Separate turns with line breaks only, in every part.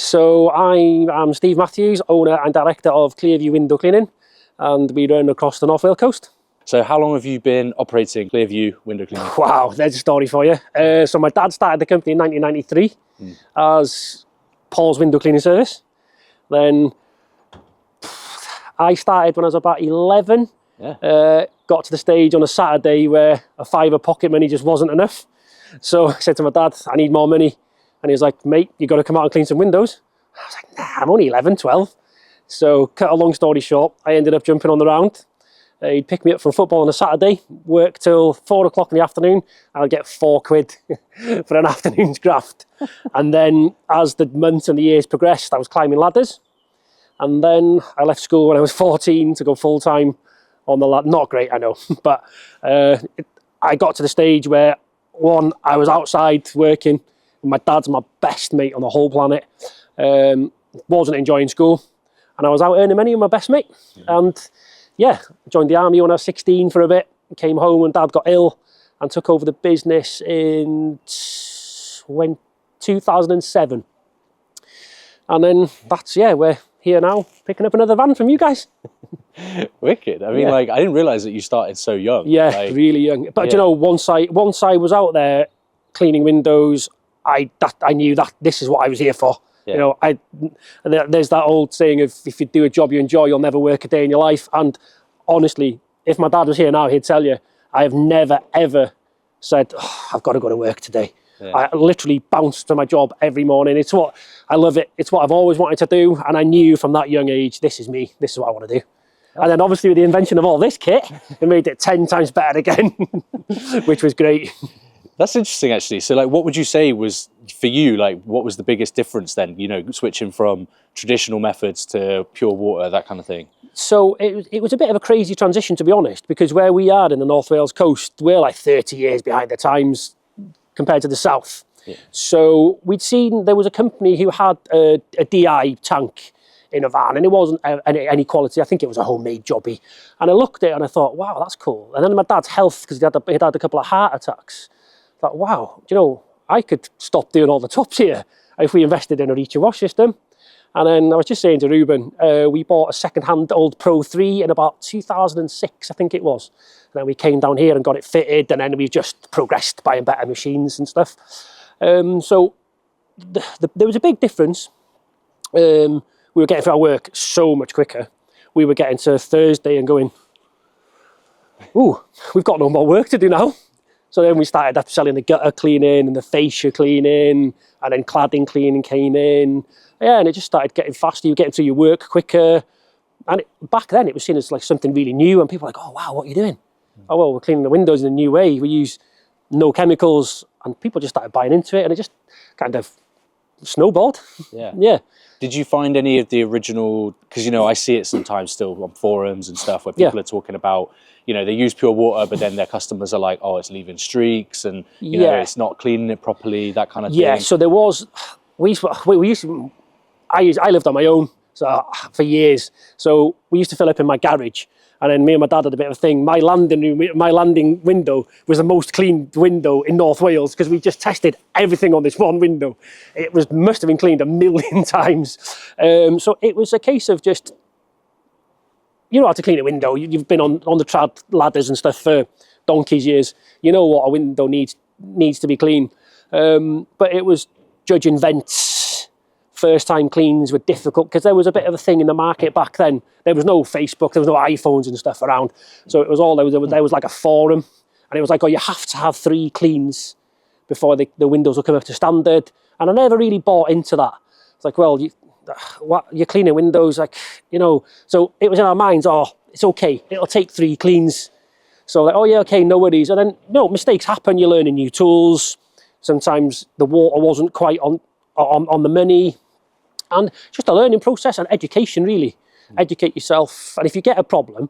So I am Steve Matthews, owner and director of Clearview Window Cleaning, and we run across the North Wales coast.
So how long have you been operating Clearview Window Cleaning?
Wow, there's a story for you. So my dad started the company in 1993 as Paul's Window Cleaning Service. Then I started when I was about 11. Got to the stage on a Saturday where a £5 pocket money just wasn't enough. So I said to my dad, I need more money. And he was like, mate, you got to come out and clean some windows. I was like, nah, I'm only 11, 12. So cut a long story short, I ended up jumping on the round. He'd pick me up from football on a Saturday, work till 4 o'clock in the afternoon, and I'd get £4 for an afternoon's graft. And then as the months and the years progressed, I was climbing ladders. And then I left school when I was 14 to go full-time on the ladder. Not great, I know, but I got to the stage where, one, I was outside working. My dad's my best mate on the whole planet. Wasn't enjoying school. And I was out earning money with my best mate. And yeah, joined the army when I was 16 for a bit. Came home when dad got ill and took over the business in 2007. And then we're here now, picking up another van from you guys.
Wicked. I mean, like, I didn't realise that you started so young.
Yeah,
like,
really young. But you know, once I was out there cleaning windows, I knew that this is what I was here for. You know, there's that old saying of if you do a job you enjoy, you'll never work a day in your life. And honestly, if my dad was here now, he'd tell you, I have never, ever said, oh, I've got to go to work today. I literally bounce to my job every morning. It's what I love it. It's what I've always wanted to do. And I knew from that young age, this is me. This is what I want to do. And then obviously with the invention of all this kit, it made it 10 times better again, which was great.
That's interesting, actually. So, like, what would you say was, for you, like, what was the biggest difference then, you know, switching from traditional methods to pure water, that kind of thing? So
it was a bit of a crazy transition, to be honest, because where we are in the North Wales coast, we're like 30 years behind the times compared to the south. So we'd seen there was a company who had a DI tank in a van, and it wasn't any quality. I think it was a homemade jobby. And I looked at it and I thought, wow, that's cool. And then my dad's health, because he'd had a couple of heart attacks. I thought, wow, you know, I could stop doing all the tops here if we invested in a reach and wash system. And then I was just saying to Ruben, we bought a second-hand old Pro 3 in about 2006, I think it was. And then we came down here and got it fitted, and then we just progressed buying better machines and stuff. So there was a big difference. We were getting through our work so much quicker. We were getting to Thursday and going, ooh, we've got no more work to do now. So then we started upselling the gutter cleaning and the fascia cleaning, and then cladding cleaning came in. Yeah, and it just started getting faster. You were getting through your work quicker. And back then it was seen as like something really new, and people were like, oh, wow, what are you doing? Oh, well, we're cleaning the windows in a new way. We use no chemicals, and people just started buying into it, and it just kind of snowballed. Yeah.
Did you find any of the original, because, you know, I see it sometimes still on forums and stuff where people are talking about, you know, they use pure water, but then their customers are like, oh, it's leaving streaks, and, you know, it's not cleaning it properly, that kind of thing.
Yeah, so there was, I lived on my own for years. So we used to fill up in my garage. And then me and my dad had a bit of a thing. My landing window was the most cleaned window in North Wales, because we just tested everything on this one window. It must have been cleaned 1 million times. So it was a case of just, you know how to clean a window. You've been on the trad ladders and stuff for donkey's years. You know what a window needs to be clean. But it was judging vents. First time cleans were difficult because there was a bit of a thing in the market back then. There was no Facebook, there was no iPhones and stuff around. So it was all, there was like a forum, and it was like, oh, you have to have 3 cleans before the windows will come up to standard. And I never really bought into that. It's like, well, you're cleaning windows, like, you know. So it was in our minds, oh, it's okay, it'll take 3 cleans. So like, oh yeah, okay, no worries. And then, no, mistakes happen, you're learning new tools. Sometimes the water wasn't quite on the money. And just a learning process and education, really. Educate yourself. And if you get a problem,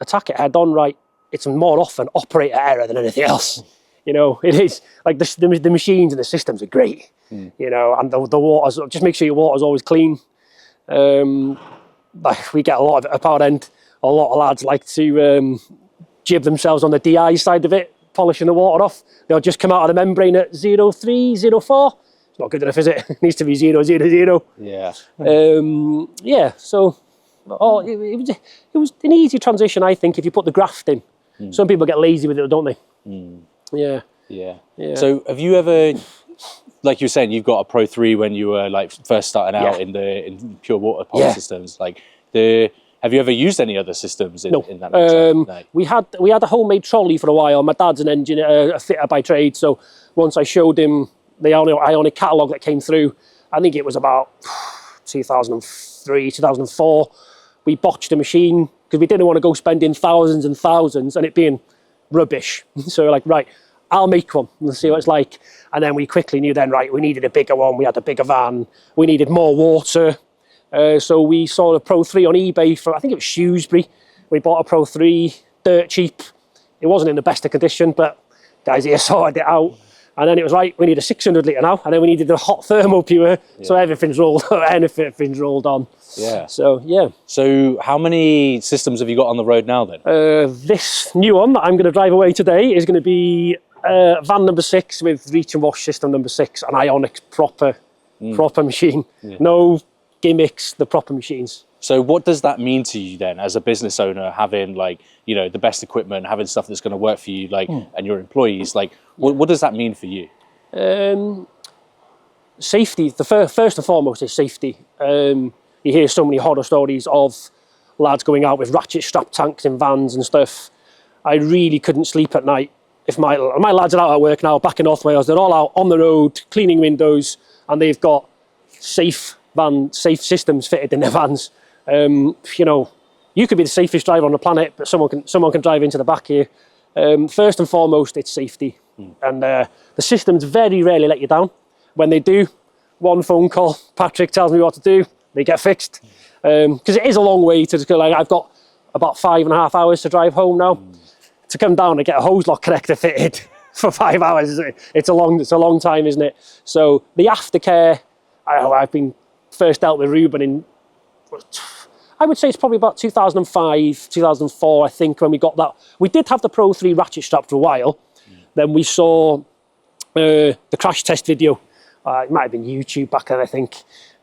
attack it head on, right? It's more often operator error than anything else. You know, it is. Like the machines and the systems are great, you know, and the water's, just make sure your water's always clean. Like we get a lot of it up our end. A lot of lads like to jib themselves on the DI side of it, polishing the water off. They'll just come out of the membrane at 0.3, 0.4. It's not good enough, is it? It needs to be 0, 0, 0.
Yeah.
Yeah, so it was an easy transition, I think, if you put the graft in. Some people get lazy with it, don't they? Yeah.
Yeah. So have you ever, like you were saying, you've got a Pro 3 when you were like first starting out in pure water power systems. Like have you ever used any other systems in that nature? No.
We had a homemade trolley for a while. My dad's an engineer, a fitter by trade. So once I showed him the Ionic catalogue that came through, I think it was about 2003, 2004, we botched a machine because we didn't want to go spending thousands and thousands and it being rubbish. So we're like, right, I'll make one and see what it's like. And then we quickly knew then, right, we needed a bigger one. We had a bigger van. We needed more water. So we saw a Pro 3 on eBay for, I think it was Shrewsbury. We bought a Pro 3, dirt cheap. It wasn't in the best of condition, but guys here sorted it out. And then it was right, we need a 600 litre now. And then we needed a hot thermo pure. So everything's rolled on.
Yeah.
So, yeah.
So how many systems have you got on the road now then?
This new one that I'm going to drive away today is going to be van number 6 with reach and wash system number 6, an Ionic proper machine. No gimmicks, the proper machines.
So what does that mean to you then as a business owner, having like, you know, the best equipment, having stuff that's going to work for you, like, and your employees, like, what does that mean for you?
Safety, the first and foremost is safety. You hear so many horror stories of lads going out with ratchet strap tanks in vans and stuff. I really couldn't sleep at night. If my lads are out at work now, back in North Wales, they're all out on the road, cleaning windows, and they've got safe systems fitted in their vans. You know, you could be the safest driver on the planet, but someone can drive into the back here. First and foremost, it's safety. And the systems very rarely let you down. When they do, one phone call, Patrick tells me what to do, they get fixed. Because it is a long way to go. Like, I've got about 5.5 hours to drive home now. To come down and get a hose lock connector fitted for 5 hours, it's a long time, isn't it? So the aftercare, I've been first dealt with Ruben in, I would say it's probably about 2005, 2004, I think, when we got that. We did have the Pro 3 ratchet strap for a while. Then we saw the crash test video. It might have been YouTube back then, I think.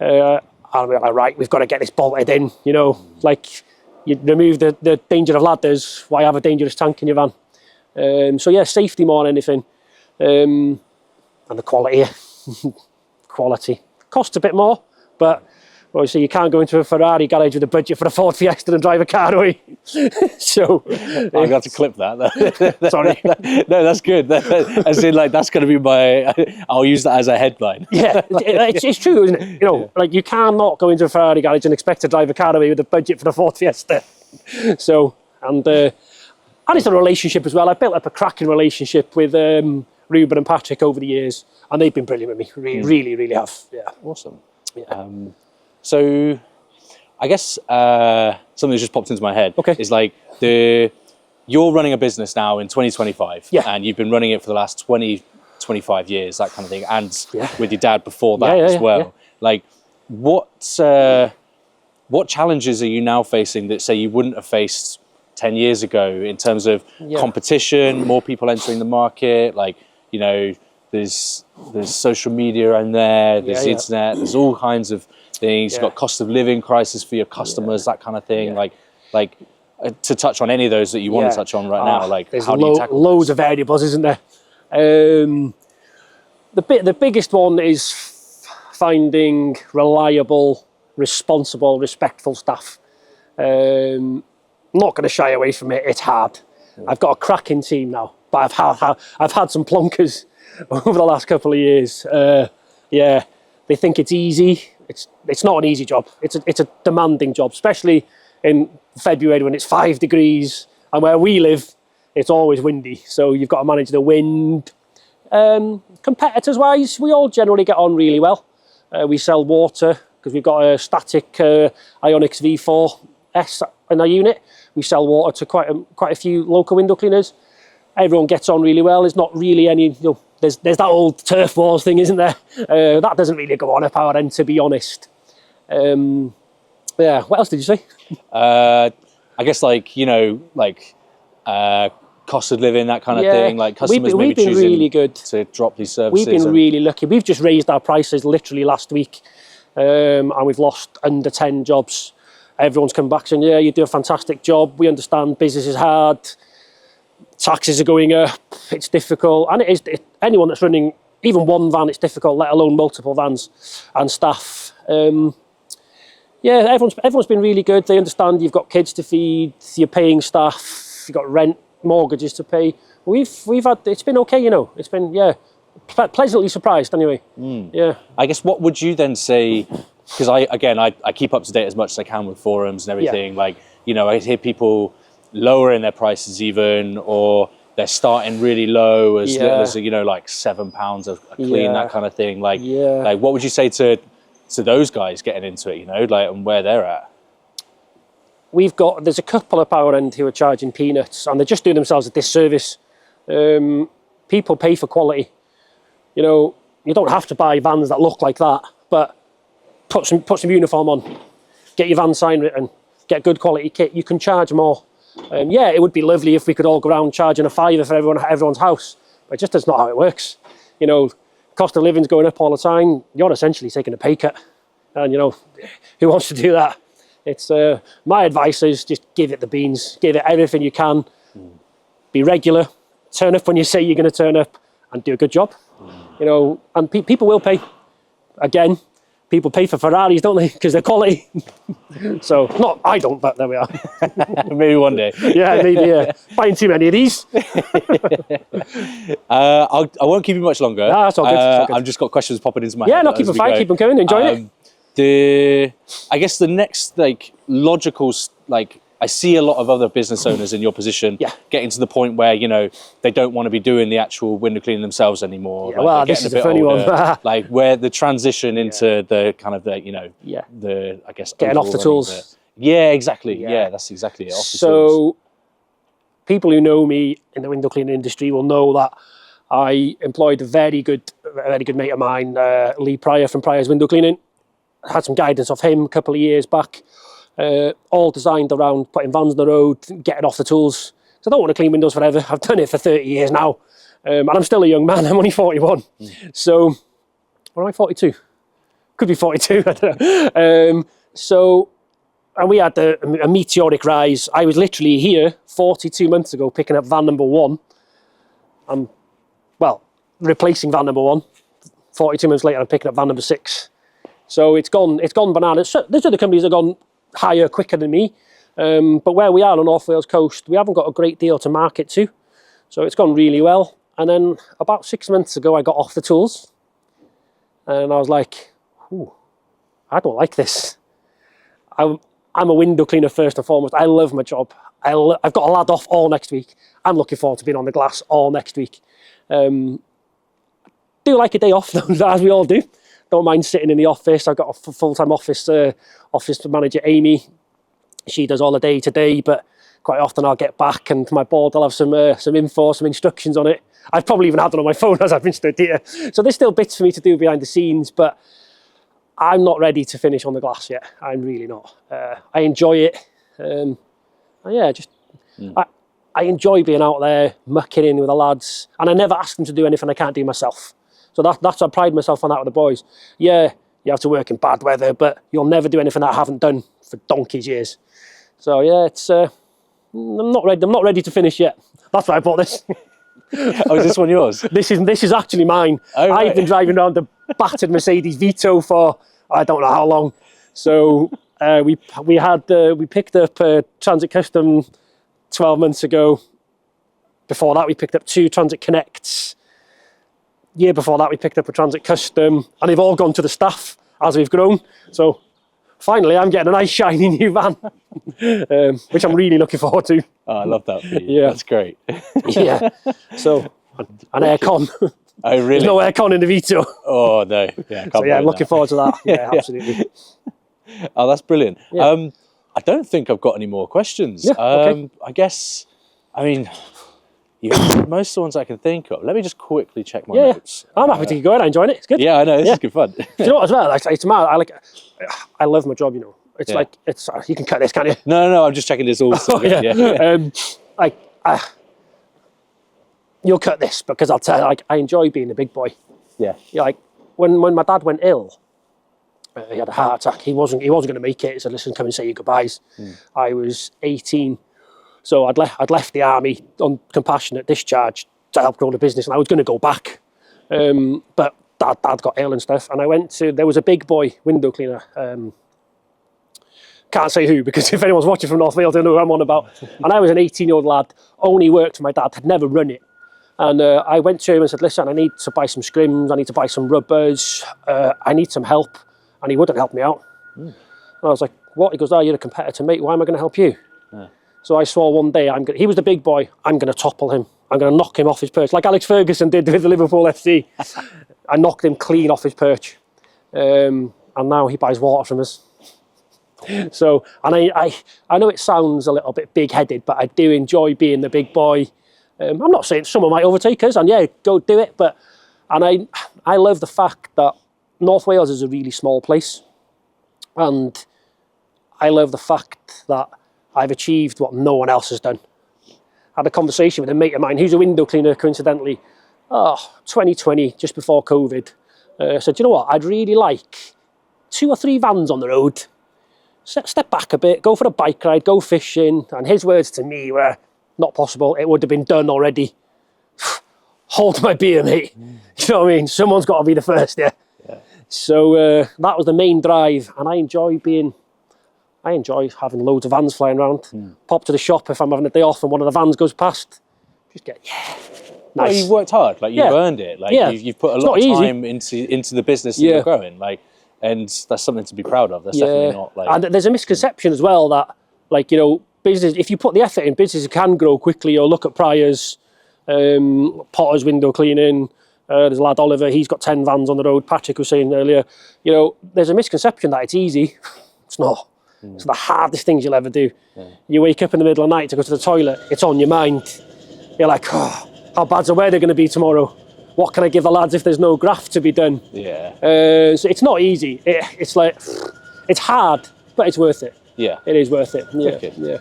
And we were like, right, we've got to get this bolted in, you know, like, you remove the danger of ladders, why have a dangerous tank in your van? So yeah, safety more than anything. And the quality. Quality. Costs a bit more, but obviously you can't go into a Ferrari garage with a budget for a Ford Fiesta and drive a car away. So
I got to clip that.
Sorry.
No, that's good. As in, like, that's going to be I'll use that as a headline.
Yeah, it's true, isn't it? You know, like, you cannot go into a Ferrari garage and expect to drive a car away with a budget for a Ford Fiesta. So, and it's a relationship as well. I've built up a cracking relationship with Ruben and Patrick over the years, and they've been brilliant with me. Really have. Yeah.
Awesome. Yeah. So I guess something that's just popped into my head is like you're running a business now in 2025 and you've been running it for the last 20, 25 years, that kind of thing, and with your dad before that as well. Yeah. Like, what challenges are you now facing that, say, you wouldn't have faced 10 years ago in terms of competition, more people entering the market, like, you know, there's social media in there, there's the internet, there's all kinds of things. You've got cost of living crisis for your customers, that kind of thing. Like to touch on any of those that you want to touch on right now, like,
there's
how do you tackle
loads of variables, isn't there? The biggest one is finding reliable, responsible, respectful staff. I'm not going to shy away from it. It's hard. I've got a cracking team now, but I've had some plonkers over the last couple of years. They think it's easy. It's not an easy job. It's a demanding job, especially in February when it's 5 degrees, and where we live, it's always windy. So you've got to manage the wind. Competitors-wise, we all generally get on really well. We sell water because we've got a static Ionix V4S in our unit. We sell water to quite a few local window cleaners. Everyone gets on really well. There's not really any, there's that old turf wars thing, isn't there? That doesn't really go on at our end, to be honest. What else did you say?
I guess, like, you know, like cost of living, that kind of
Yeah.
thing? Like customers
We've
maybe
been
choosing
really good.
to drop these services?
We've been really lucky. We've just raised our prices literally last week, and we've lost under 10 jobs. Everyone's come back saying, yeah, you do a fantastic job. We understand business is hard. Taxes are going up. It's difficult. And anyone that's running even one van, it's difficult, let alone multiple vans and staff. Yeah, everyone's been really good. They understand you've got kids to feed, you're paying staff, you've got rent, mortgages to pay. We've had, it's been okay, you know. It's been, yeah, pleasantly surprised anyway. Yeah.
I guess what would you then say, because I keep up to date as much as I can with forums and everything. Like, you know, I hear people lowering their prices even, or they're starting really low as little as, you know, like £7 a clean, that kind of thing. Like, like what would you say to those guys getting into it, you know, like, and where they're at?
There's a couple up our end who are charging peanuts, and they're just doing themselves a disservice. People pay for quality. You know, you don't have to buy vans that look like that, but put some uniform on, get your van sign written, get good quality kit. You can charge more. Yeah, it would be lovely if we could all go around charging a £5 for everyone's house, but just that's not how it works. You know, cost of living's going up all the time. You're essentially taking a pay cut, and you know, who wants to do that? It's my advice is just give it the beans, give it everything you can, be regular, turn up when you say you're going to turn up, and do a good job. You know, and people will pay. Again, people pay for Ferraris, don't they? Because they're quality. So, not I don't, but there we are.
Maybe one day.
Yeah, maybe buying too many of these.
I won't keep you much longer.
No, that's all good. That's all good.
I've just got questions popping into my head.
Yeah, no, keep them fine, keep them coming, enjoy it.
I guess the next logical, I see a lot of other business owners in your position getting to the point where, you know, they don't want to be doing the actual window cleaning themselves anymore.
Yeah, well, this is a funny one.
Like where the transition into the kind of the, you know, the, I guess,
getting off the tools.
Yeah, exactly. Yeah, that's exactly it. Off the tools.
So people who know me in the window cleaning industry will know that I employed a very good mate of mine, Lee Pryor from Pryor's Window Cleaning. Had some guidance off him a couple of years back. All designed around putting vans on the road, getting off the tools. So I don't want to clean windows forever. I've done it for 30 years now. And I'm still a young man. I'm only 41. So, what am I, 42? Could be 42, I don't know. And we had a meteoric rise. I was literally here 42 months ago picking up van number 1. I'm, replacing van number 1. 42 months later, I'm picking up van number 6. So it's gone bananas. So there's other companies that have gone higher, quicker than me. But where we are on North Wales coast, we haven't got a great deal to market to. So it's gone really well. And then about 6 months ago, I got off the tools. And I was like, ooh, I don't like this. I'm a window cleaner first and foremost. I love my job. I've got a lad off all next week. I'm looking forward to being on the glass all next week. Do like a day off, as we all do. Don't mind sitting in the office. I've got a full-time office manager, Amy. She does all the day-to-day, but quite often I'll get back and my board will have some info, some instructions on it. I've probably even had it on my phone as I've been stood here. So there's still bits for me to do behind the scenes, but I'm not ready to finish on the glass yet. I'm really not. I enjoy it. I enjoy being out there, mucking in with the lads, and I never ask them to do anything I can't do myself. So that's I pride myself on that with the boys. Yeah, you have to work in bad weather, but you'll never do anything that I haven't done for donkey's years. So yeah, it's I'm not ready to finish yet. That's why I bought this.
Oh, is this one yours?
This is actually mine. Oh, right. I've been driving around the battered Mercedes Vito for I don't know how long. So we picked up Transit Custom 12 months ago. Before that, we picked up 2 Transit Connects. Year before that, we picked up a Transit Custom, and they've all gone to the staff as we've grown. So finally, I'm getting a nice shiny new van, which I'm really looking forward to.
Oh, I love that for you. Yeah, that's great.
Yeah. So an aircon.
Oh, really?
There's no aircon in the Vito.
Oh no. Yeah.
So yeah, I'm looking forward to that. Yeah, absolutely.
Oh, that's brilliant. Yeah. I don't think I've got any more questions.
Yeah, okay.
I guess, you have most of the ones I can think of. Let me just quickly check my notes.
I'm happy to keep going. I'm enjoying it. It's good.
Yeah, I know. This is good fun.
Do you know what as well? It's mad. I love my job, you know. It's like, you can cut this, can't you?
No, I'm just checking this all.
Oh, yeah. you'll cut this because I'll tell you, like, I enjoy being a big boy.
Yeah.
Like when my dad went ill, he had a heart attack. He wasn't going to make it. He said, "Listen, come and say your goodbyes." I was 18, so I'd left the army on compassionate discharge to help grow the business, and I was going to go back, but dad got ill and stuff, and I went to. There was a big boy window cleaner. Can't say who, because if anyone's watching from North Wales, they'll know who I'm on about. And I was an 18-year-old lad, only worked for my dad, had never run it. And I went to him and said, "Listen, I need to buy some scrims, I need to buy some rubbers, I need some help." And he wouldn't help me out. And I was like, "What?" He goes, "Oh, you're a competitor, mate. Why am I going to help you?" So I swore one day, he was the big boy, I'm going to topple him. I'm going to knock him off his perch, like Alex Ferguson did with the Liverpool FC. I knocked him clean off his perch. And now he buys water from us. So, and I know it sounds a little bit big-headed, but I do enjoy being the big boy. I'm not saying someone might overtake us, and yeah, go do it, but I love the fact that North Wales is a really small place, and I love the fact that I've achieved what no one else has done. I had a conversation with a mate of mine who's a window cleaner, coincidentally, 2020, just before COVID. I said, "You know what, I'd really like 2 or 3 vans on the road, step back a bit, go for a bike ride, go fishing." And his words to me were, "Not possible, it would have been done already." Hold my beer, mate. You know what I mean? Someone's got to be the first, yeah. So that was the main drive, and I enjoy having loads of vans flying around. Pop to the shop if I'm having a day off and one of the vans goes past. Just get, nice.
Well, you've worked hard, like you've earned it. Like you've put a lot of time into the business that you're growing. Like, and that's something to be proud of. That's definitely not like. And
there's a misconception as well that, like, you know, business, if you put the effort in, businesses can grow quickly. Or look at Pryor's, Potter's window cleaning. There's a lad, Oliver, he's got 10 vans on the road. Patrick was saying earlier, you know, there's a misconception that it's easy. It's not. It's the hardest things you'll ever do. You wake up in the middle of the night to go to the toilet, it's on your mind. You're like, "Oh, how bad's the weather going to be tomorrow? What can I give the lads if there's no graft to be done?" So it's not easy. It's like, it's hard, but it's worth it.
Yeah.
It is worth it. Yeah.
Wicked.
Yeah.